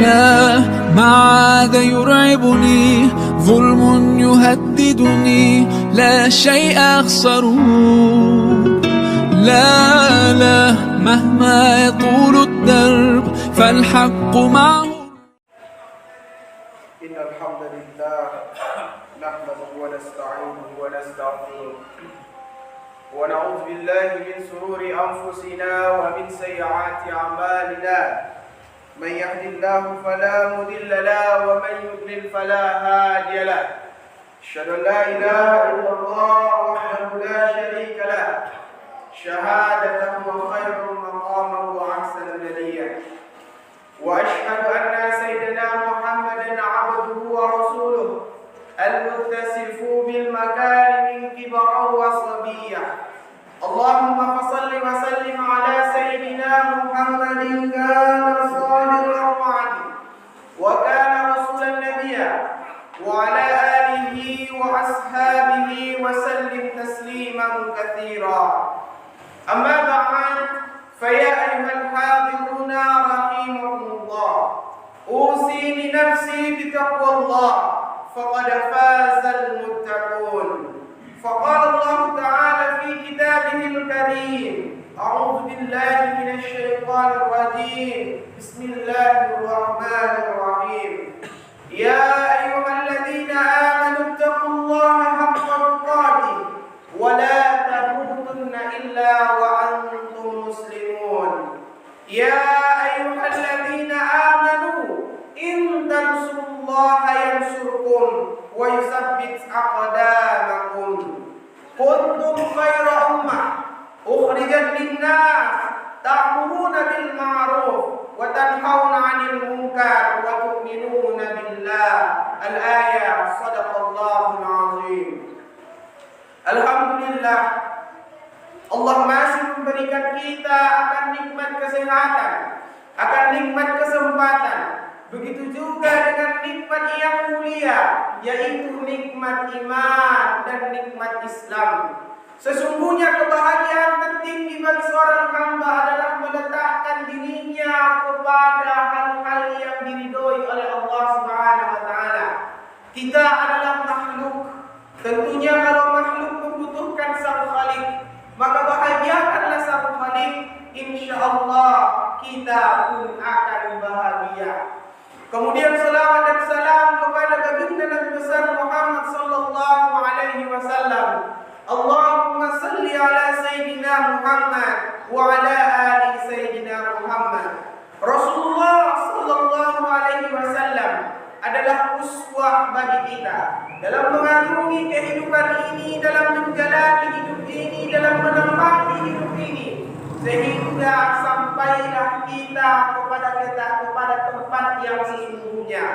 لا ما عاد يرعبني ظلم يهددني لا شيء أخسره لا مهما يطول الدرب فالحق معه. إن الحمد لله نحمده ونستعينه ونستغفره ونعوذ بالله من شرور أنفسنا ومن سيئات أعمالنا. من يهد الله فلا مضل له ومن يضلل فلا هادي له. أشهد أن لا إله إلا الله وحده لا شريك له شهادة خير مقاما وأحسن نديا. وأشهد أن سيدنا محمدا عبده ورسوله المتصف بالمكارم كبرا وصبيا. اللهم فصل وسلم على سيدنا محمد كان صادق الوعد وكان رسولا نبيا وعلى آله وأصحابه وسلم تسليما كثيرا. أما بعد فيا أيها الحاضرون رحمكم الله، أوصي نفسي بتقوى الله فقد فاز المتقون. فقال الله تعالى في كتابه الكريم: أعوذ بالله من الشيطان الرجيم، بسم الله الرحمن الرحيم. يا أيها الذين آمنوا اتقوا الله حق تقاته ولا تموتن إلا وأنتم مسلمون. يا أيها الذين آمنوا إن تنصروا الله ينصركم ويثبت أقدامكم. كنتم خير أمة أخرجت للناس تأمرون بالمعروف وتنهون عن المنكر وتؤمنون بالله. الآية صدق الله العظيم. Alhamdulillah, Allah masih memberikan kita akan nikmat kesehatan, akan nikmat kesempatan. Begitu juga dengan nikmat yang mulia, yaitu nikmat iman dan nikmat Islam. Sesungguhnya kebahagiaan tertinggi bagi seorang hamba adalah meletakkan dirinya kepada hal-hal yang diridhoi oleh Allah Subhanahu wa taala. Kita adalah makhluk. Tentunya kalau makhluk membutuhkan sang Khalik, maka bahagiakanlah sang Khalik, insyaallah kita pun akan bahagia. Kemudian salawat dan salam kepada baginda Nabi besar Muhammad sallallahu alaihi wasallam. Allahumma salli ala sayyidina Muhammad wa ala ali sayyidina Muhammad. Rasulullah sallallahu alaihi wasallam adalah uswah bagi kita dalam mengarungi kehidupan ini, dalam menjalani hidup ini, dalam menempati hidup ini, sehingga sampailah kita kepada tempat yang sesungguhnya.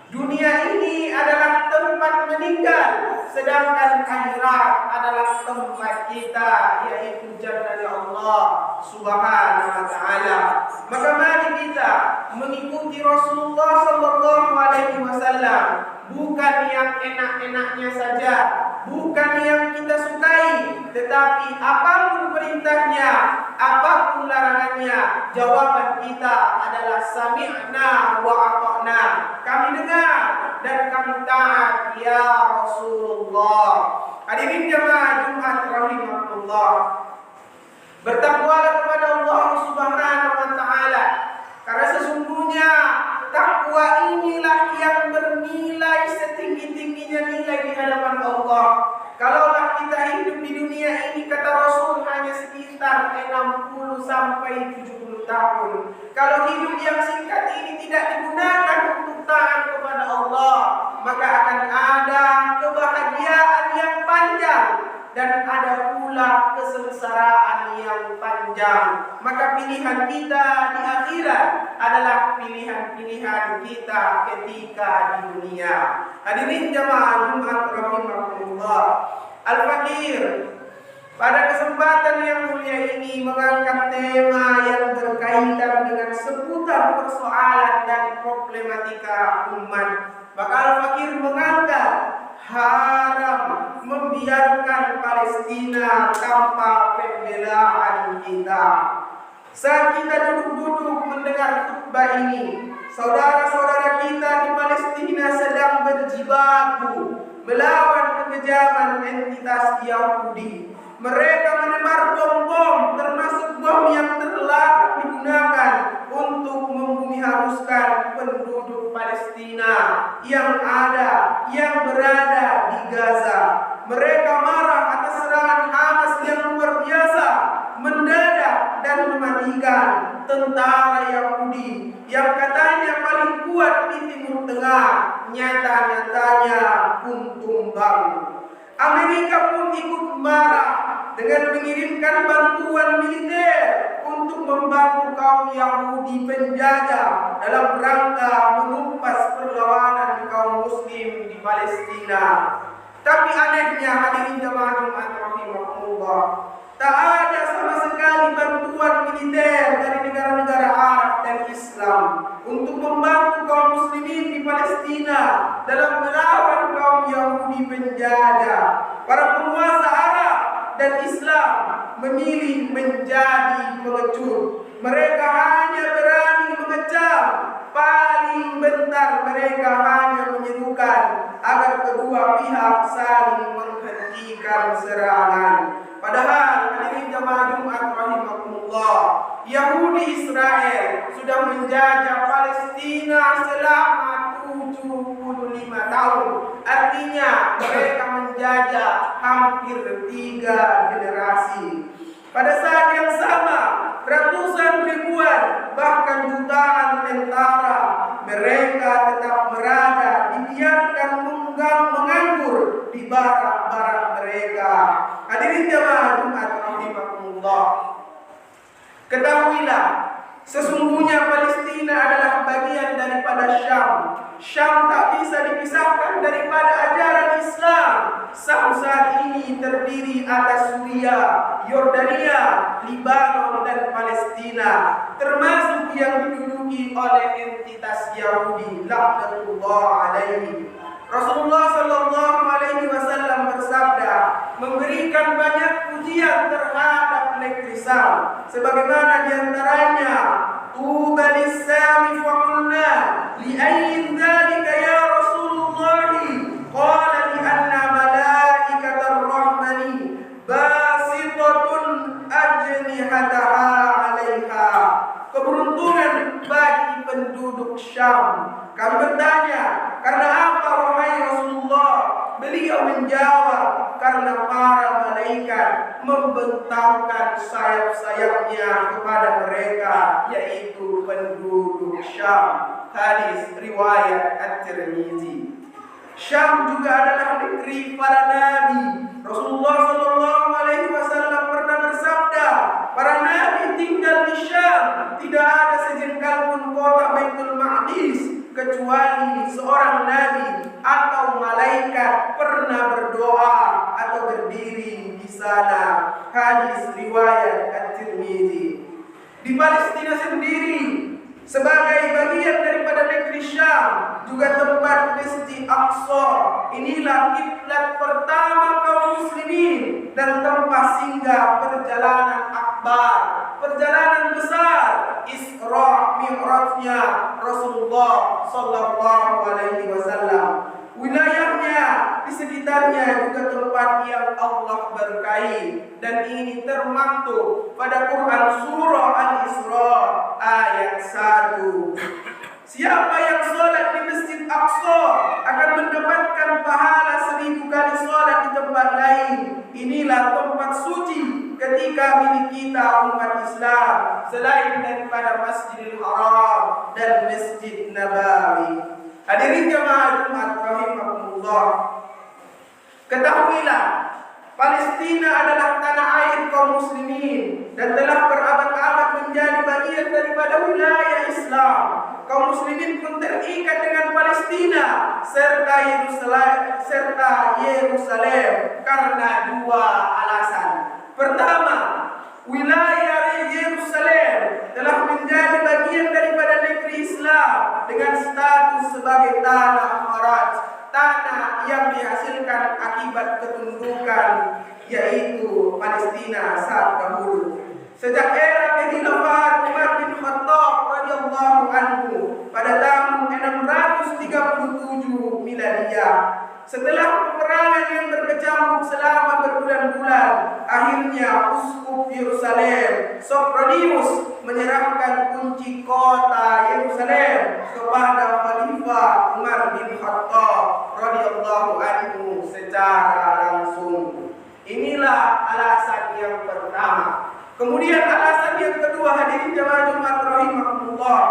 Dunia ini adalah tempat meninggal, sedangkan akhirat adalah tempat kita, yaitu jannah Allah Subhanahu wa taala. Maka mari kita mengikuti Rasulullah sallallahu alaihi wasallam, bukan yang enak-enaknya saja, bukan yang kita sukai, tetapi apapun perintahnya, apapun larangannya, jawaban kita adalah sami'na wa ata'na. Kami dengar dan kami taat ya Rasulullah. Hadirin jemaah Jumat rahimahullah, bertakwalah kepada Allah Subhanahu wa taala, karena sesungguhnya takwa inilah yang bernilai setinggi-tingginya nilai di hadapan Allah. Kalaulah kita hidup di dunia ini, kata Rasul, hanya sekitar 60 sampai 70 tahun. Kalau hidup yang singkat ini tidak digunakan untuk taat kepada Allah, maka akan ada kebahagiaan yang panjang dan ada pula kesengsaraan yang panjang. Maka pilihan kita di akhirat adalah pilihan-pilihan kita ketika di dunia. Hadirin jemaah Jumat rahimahullah, Al-Fakir pada kesempatan yang mulia ini mengangkat tema yang berkaitan dengan seputar persoalan dan problematika umat. Maka Al-Fakir mengangkat haram membiarkan Palestina tanpa pembelaan kita. Saat kita duduk-duduk mendengar khutbah ini, saudara-saudara kita di Palestina sedang berjibaku melawan kekejaman entitas Yahudi. Mereka menebar bom-bom, termasuk bom yang terlarang digunakan untuk membumi haruskan penduduk Palestina yang berada di Gaza. Mereka marah atas serangan Hamas yang luar biasa, mendadak dan mematikan tentara Yahudi yang katanya paling kuat di Timur Tengah, nyata-nyatanya pun tumbang. Amerika pun ikut marah dengan mengirimkan bantuan militer untuk membantu kaum Yahudi penjajah dalam rangka menumpas perlawanan kaum Muslim di Palestina. Tapi anehnya hadirin jemaah Jumat rahimahumullah, tak ada sama sekali bantuan militer dari negara-negara Arab dan Islam untuk membantu kaum muslimin di Palestina dalam melawan kaum Yahudi penjajah. Para penguasa Arab dan Islam memilih menjadi pengecut. Mereka hanya berani mengecam, paling bentar mereka hanya menyerukan agar kedua pihak saling menghentikan serangan. Padahal hadirin jemaah Jumat rahimahumullah, Yahudi Israel sudah menjajah Palestina selama 75 tahun. Artinya mereka menjajah hampir 3 generasi. Pada saat yang sama, ratusan ribuan bahkan jutaan tentara mereka tetap berada, dibiarkan menganggur di barak-barak mereka. Hadirin jemaah Jumat rahimahumullah, ketahuilah sesungguhnya Palestina adalah bagian daripada Syam. Syam tak bisa dipisahkan daripada ajaran Islam. Syam saat ini terdiri atas Suriah, Yordania, Libanon dan Palestina, termasuk yang diduduki oleh entitas Yahudi laknatullah alaihi. Rasulullah sallallahu alaihi wasallam bersabda, memberikan banyak pujian terhadap negeri Syam, sebagaimana diantaranya tuba lis-sami fa qulna li ayyin dzalika ya Rasulullah, qala li anna malaikatar rahmani basitatun ajnihataha 'alaiha. Keberuntungan bagi penduduk Syam. Kami bertanya, karena apa wahai Rasulullah? Beliau menjawab, karena para malaikat membentangkan sayap-sayapnya kepada mereka, yaitu penduduk Syam. Hadis riwayat At-Tirmizi. Syam juga adalah negeri para nabi. Rasulullah sallallahu alaihi wasallam pernah bersabda, para nabi tinggal di Syam. Tidak ada sejengkal pun kota Baitul Maqdis kecuali seorang nabi atau malaikat pernah berdoa atau berdiri di sana. Hadis riwayat At-Tirmizi. Di Palestina sendiri, sebagai bagian daripada negeri Syam, juga tempat Masjid Aqsa. Inilah kiblat pertama kaum muslimin dan tempat singgah perjalanan akbar, perjalanan besar, Isra Mi'rajnya Rasulullah sallallahu alaihi wasallam. Wilayahnya di sekitarnya juga tempat yang Allah berkahi, dan ini termaktub pada Quran surah Al-Isra ayat 1. Siapa yang sholat di Masjid Aqsa akan mendapatkan pahala 1000 kali sholat di tempat lain. Inilah tempat suci ketika milik kita umat Islam, selain daripada Masjidil Haram dan Masjid Nabawi. Hadirin jemaah Jumat rahimahumullah, ketahuilah Palestina adalah tanah air kaum muslimin dan telah berabad-abad menjadi bagian daripada wilayah Islam. Kaum muslimin pun terikat dengan Palestina serta Yerusalem karena 2 alasan. Pertama, wilayah Yerusalem telah menjadi bagian daripada negeri Islam dengan status sebagai tanah kharaj, tanah yang dihasilkan akibat ketundukan, yaitu Palestina saat dahulu. Sejak era kekhilafan Umar bin Khattab radhiyallahu anhu pada tahun 637 Miladiah. Setelah peperangan yang berkecamuk selama berbulan-bulan, akhirnya Uskup Yerusalem Sophronius menyerahkan kunci kota Yerusalem kepada Khalifah Umar bin Khattab radhiyallahu anhu secara langsung. Inilah alasan yang pertama. Kemudian alasan yang kedua, hadirin jamaah Jumat rahimahullah,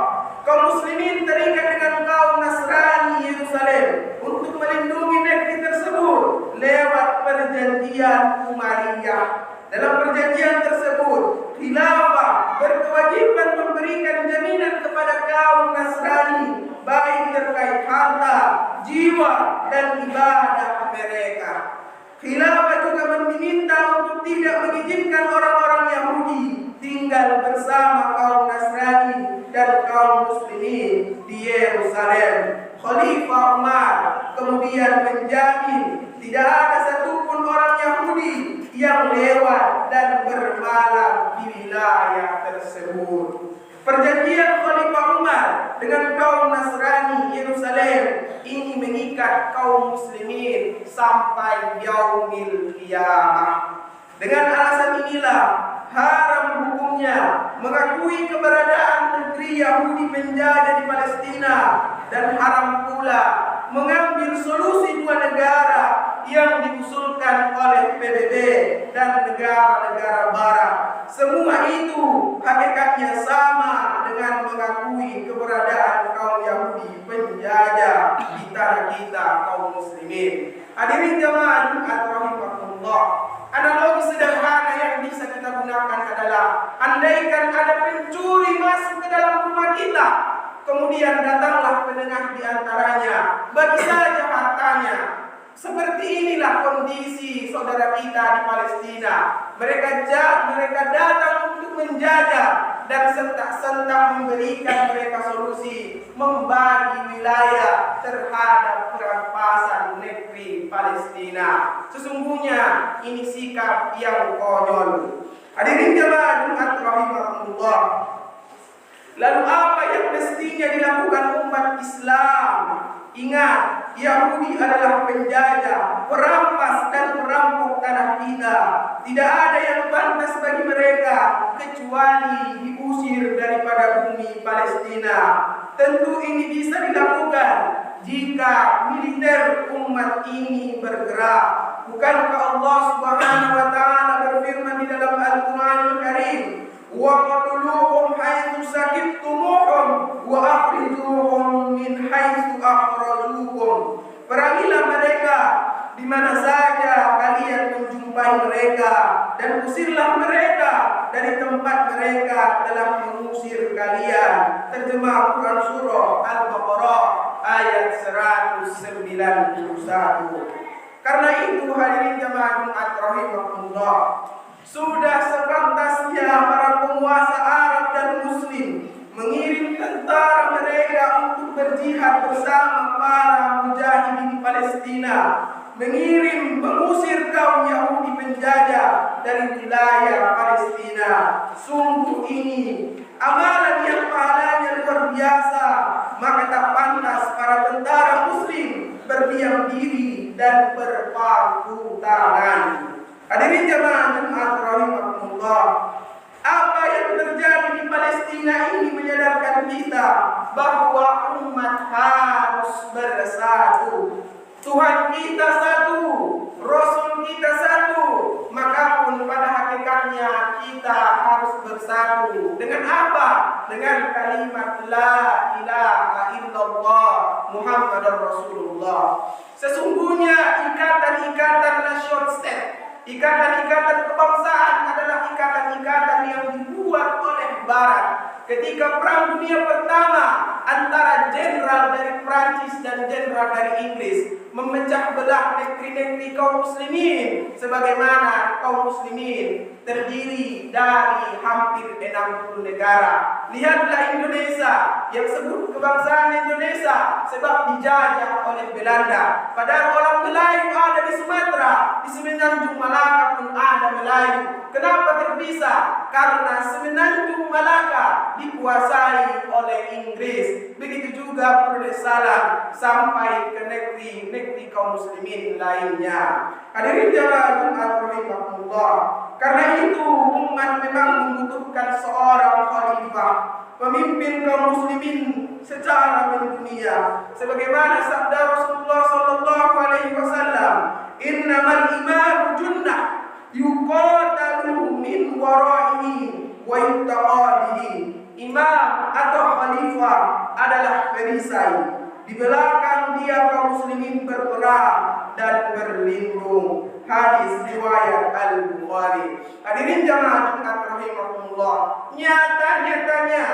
kaum muslimin terikat dengan kaum Nasrani Yerusalem untuk melindungi negeri tersebut lewat perjanjian Umayyah. Dalam perjanjian tersebut, khilafah berkewajiban memberikan jaminan kepada kaum Nasrani baik terkait harta, jiwa, dan ibadah mereka. Khilafah juga diminta untuk tidak mengizinkan orang-orang Yahudi tinggal bersama kaum Nasrani dan kaum muslimin di Yerusalem. Khalifah Umar kemudian menjamin tidak ada satupun orang Yahudi yang lewat dan bermalam di wilayah tersebut. Perjanjian Khalifah Umar dengan kaum Nasrani Yerusalem ini mengikat kaum muslimin sampai yaumil qiyamah. Dengan alasan inilah haram hukumnya mengakui keberadaan negeri Yahudi penjajah di Palestina, dan haram pula mengambil solusi dua negara yang diusulkan oleh PBB dan negara-negara barat. Semua itu hakikatnya sama dengan mengakui keberadaan kaum Yahudi penjajah di tanah kita kaum muslimin. Hadirin jamaah Jumat rahimahullah, analogi sederhana yang bisa kita gunakan adalah andaikan ada pencuri masuk ke dalam rumah kita, kemudian datanglah penengah di antaranya, bagi saja hartanya. Seperti inilah kondisi saudara kita di Palestina. Mereka datang untuk menjajah dan sentak-sentak memberikan mereka solusi, membagi wilayah terhadap perampasan negeri Palestina. Sesungguhnya ini sikap yang konyol. Hadirin jamaah Jumat rahimahullah, lalu apa yang mestinya dilakukan umat Islam? Ingat, Yahudi adalah penjajah, perampas dan perampok tanah kita. Tidak ada yang pantas bagi mereka kecuali diusir daripada bumi Palestina. Tentu ini bisa dilakukan jika militer umat ini bergerak. Bukankah Allah Subhanahu wa taala berfirman di dalam Al-Qur'anul Karim, وَقَتُلُوهُمْ حَيْثُ سَكِبْتُمُوهُمْ وَأَخْرِجُوهُمْ مِنْ حَيْثُ أَخْرَجُوكُمْ. Perangilah mereka di mana saja kalian menjumpai mereka, dan usirlah mereka dari tempat mereka telah mengusir kalian. Terjemah Quran Surah Al-Baqarah ayat 191. Karena itu hadirin jamaah Jumat rahimahullah, sudah sepantasnya para penguasa Arab dan Muslim mengirim tentara mereka untuk berjihad bersama para mujahidin Palestina, mengusir kaum Yahudi penjajah dari wilayah Palestina. Sungguh ini amalan yang pahalanya luar biasa, maka tak pantas para tentara Muslim berdiam diri dan berpangku tangan. Hadirin jamaah Jumat rahimahullah, apa yang terjadi di Palestina ini menyadarkan kita bahwa umat harus bersatu. Tuhan kita satu, Rasul kita satu, maka pun pada hakikatnya kita harus bersatu. Dengan apa? Dengan kalimat La ilaha illallah Muhammadar Rasulullah. Sesungguhnya ikatan-ikatan nation state, ikatan-ikatan kebangsaan adalah ikatan-ikatan yang dibuat oleh Barat. Ketika Perang Dunia Pertama antara jenderal dari Prancis dan jenderal dari Inggris, memecah belah negeri-negeri kaum muslimin, sebagaimana kaum muslimin terdiri dari hampir 60 negara. Lihatlah Indonesia yang sebut kebangsaan Indonesia sebab dijajah oleh Belanda. Padahal orang Melayu ada di Sumatera, di Semenanjung Malaka pun ada Melayu. Kenapa terpisah? Karena Semenanjung Malaka dikuasai oleh Inggris. Begitu juga Perdesalan sampai ke negeri-negeri kaum muslimin lainnya. Hadirin jamaah Jumat rahimahullah. Karena itu umat memang membutuhkan seorang khalifah, pemimpin kaum muslimin secara mendunia. Sebagaimana sabda Rasulullah sallallahu alaihi wasallam, "Innamal imamu junnah yuqatalu min waraihi wa yuttaqadihi." Imam atau khalifah adalah perisai. Di belakang dia kaum muslimin berperang dan berlindung. Hadis riwayat Al-Bukhari. Hadirin jamaah Jumat rahimahumullah. Nyata-nyatanya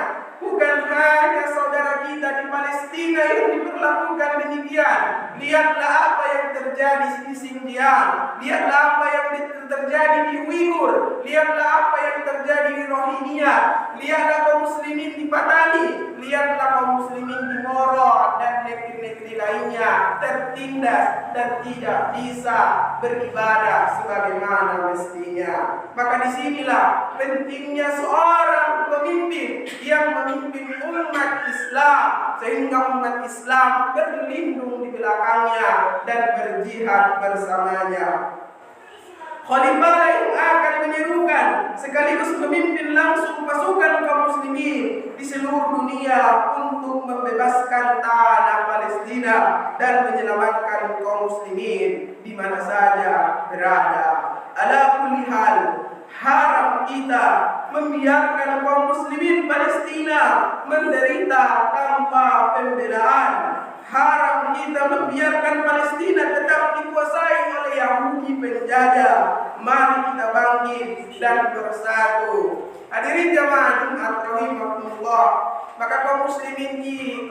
bukan hanya saudara kita di Palestina yang diperlakukan demikian. Lihatlah apa yang terjadi di Xinjiang. Lihatlah apa yang terjadi di Uighur. Lihatlah apa yang terjadi di Rohingya. Lihatlah kaum muslimin di Patani. Lihatlah kaum muslimin di Moro dan negeri-negeri lainnya tertindas dan tidak bisa beribadah sebagaimana mestinya. Maka disinilah pentingnya seorang pemimpin yang memimpin umat Islam, sehingga umat Islam berlindung di belakangnya dan berjihad bersamanya. Khalifah yang akan menyerukan sekaligus memimpin langsung pasukan kaum muslimin di seluruh dunia untuk membebaskan tanah Palestina dan menyelamatkan kaum muslimin di mana saja berada. Ala kulli hal, haram kita membiarkan kaum muslimin Palestina menderita tanpa pembelaan. Haram kita membiarkan Palestina tetap dikuasai oleh Yahudi penjajah. Mari kita bangkit dan bersatu. Hadirin jamaah Jumat rahimahumullah. Maka kaum muslimin di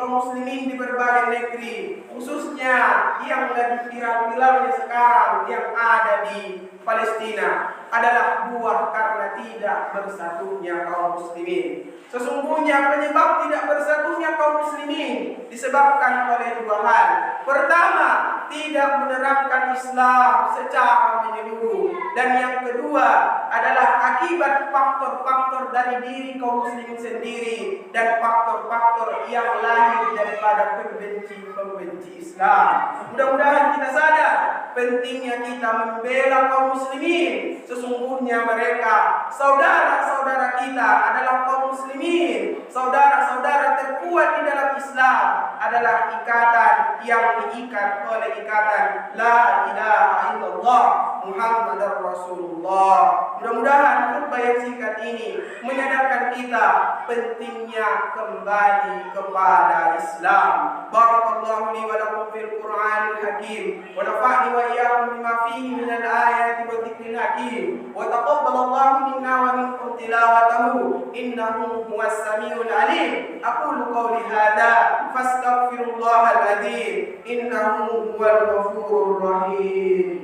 berbagai negeri, khususnya yang lagi viral-viralnya sekarang yang ada di Palestina, adalah buah karena tidak bersatunya kaum muslimin. Sesungguhnya penyebab tidak bersatunya kaum muslimin disebabkan oleh dua hal. Pertama, tidak menerapkan Islam secara menyeluruh, dan yang kedua adalah akibat faktor-faktor dari diri kaum muslimin sendiri dan faktor-faktor yang lahir daripada pembenci Islam. Mudah-mudahan kita sadar pentingnya kita membela kaum muslimin. Sesungguhnya mereka saudara-saudara kita adalah kaum muslimin. Saudara-saudara terkuat di dalam Islam adalah ikatan yang diikat oleh ikatan La ilaha illallah Muhammadar Rasulullah. Mudah-mudahan khutbah yang singkat ini menyadarkan kita pentingnya kembali kepada Islam. Barakallahu li wa lakum fil Qur'anil Hakim wa nafa'ni wa iyyakum bima fihi minal ayati wa dzikril hakim wa taqabbalallahu minna wa minkum tilawatahu innahu huwas samiul alim. Aqulu qawli hadza fastaghfirullahal adzim innahu huwal ghafurur rahim.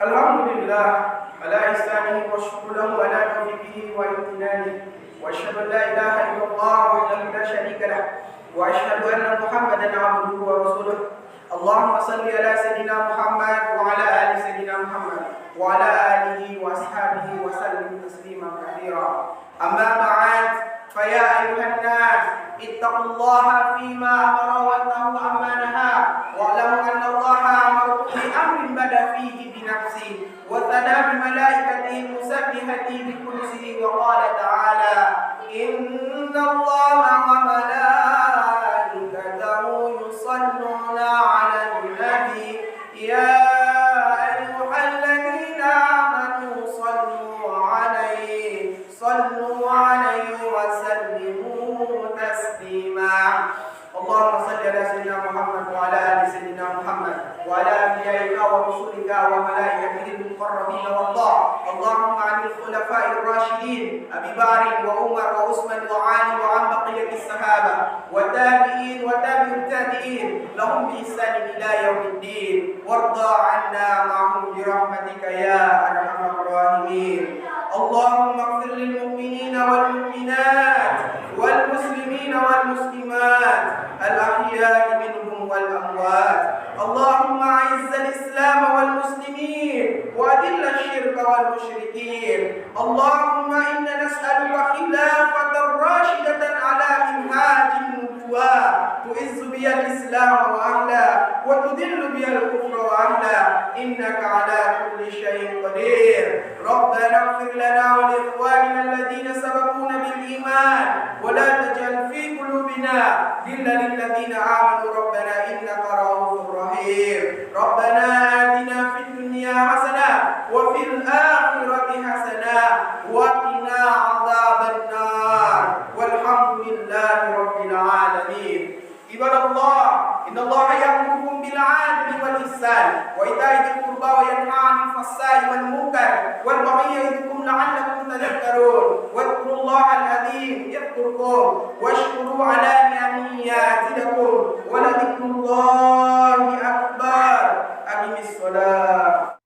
Alhamdulillah ala ihsanihi wa syukru lahu ala taufiqihi wa imtinanihi wa asyhadu an la ilaha illallah wahdahu la syarika lah wa asyhadu anna Muhammadan abduhu wa rasuluh. Allahumma salli ala sayyidina Muhammad wa ala ali sayyidina Muhammad wa ala alihi wa ashabihi wa sallim tasliman katsira. Amma ba'd, fa ya ayyuhan nas ittaqullaha fima amara wa nahaa amma nahaa wa alamu anna Allaha amarakum bi amrin bada fihi bi nafsihi wa thana bi malaikatihi musabbihati bi kursihi wa qala ta'ala inna Allaha wa malaikatahu yusalluna 'alan nabi ya ayyuhalladzina amanu sallu 'alaihi wa sallimu taslima. Allahumma salli ala sayyidina Muhammad wa ala ali sayyidina Muhammad wa ala anbiya'ika wa rusulika wa malaikatihi al-muqarrabin wa Allah. Allahumma 'anil khulafa'ir rasyidin Abi Bakr wa Umar wa Utsman wa Ali wa 'an baqiyatis sahaba wa tabi'in wa tabi'ut tabi'in lahum bi ihsan ila yaumiddin. Warda 'anna ma'hum bi rahmatika ya arhamar rahimin. Allahumma ighfir lil mu'minina wal mu'minat wal muslimina wal muslimat al-ahya'i minhum wal amwat. Allahumma a'izz al-islam wal muslimin wa adill asy-syirka wal musyrikin. Allahumma inna nas'aluka khilafatan rashidatan ala minhajin nubuwah tu'izzu biha al-islam wa ahla wa tudillu biha al-kufra wa ahla innaka ala kulli syai'in qadir. Rabbana ighfir lana wa li ikhwanina alladhina sabaquna bil iman wa la taj'al fi qulubina ghillan lil ladzina amanu rabbana innaka ra'ufur rahim. Rabbana atina fid dunya hasanah wa fil akhirati hasanah wa qina adzaban nar. Walhamdulillahi rabbil alamin. Ibadallah, innallaha ya'murukum bil 'adli wal ihsan wa ita'i dzil qurba wa yanha 'anil fahsya'i wal munkar wal baghi ya'idukum la'allakum tadhakkarun. Wadhkurullaha al-'azim yadhkurkum washkuru 'ala ni'amihi yazidakum wa la dzikrullahi akbar. Aqimis shalah.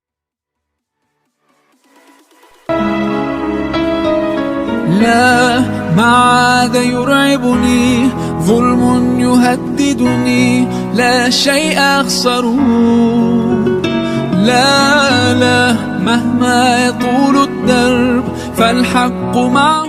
لا ما عاد يرعبني ظلم يهددني لا شيء أخسره لا مهما يطول الدرب فالحق معه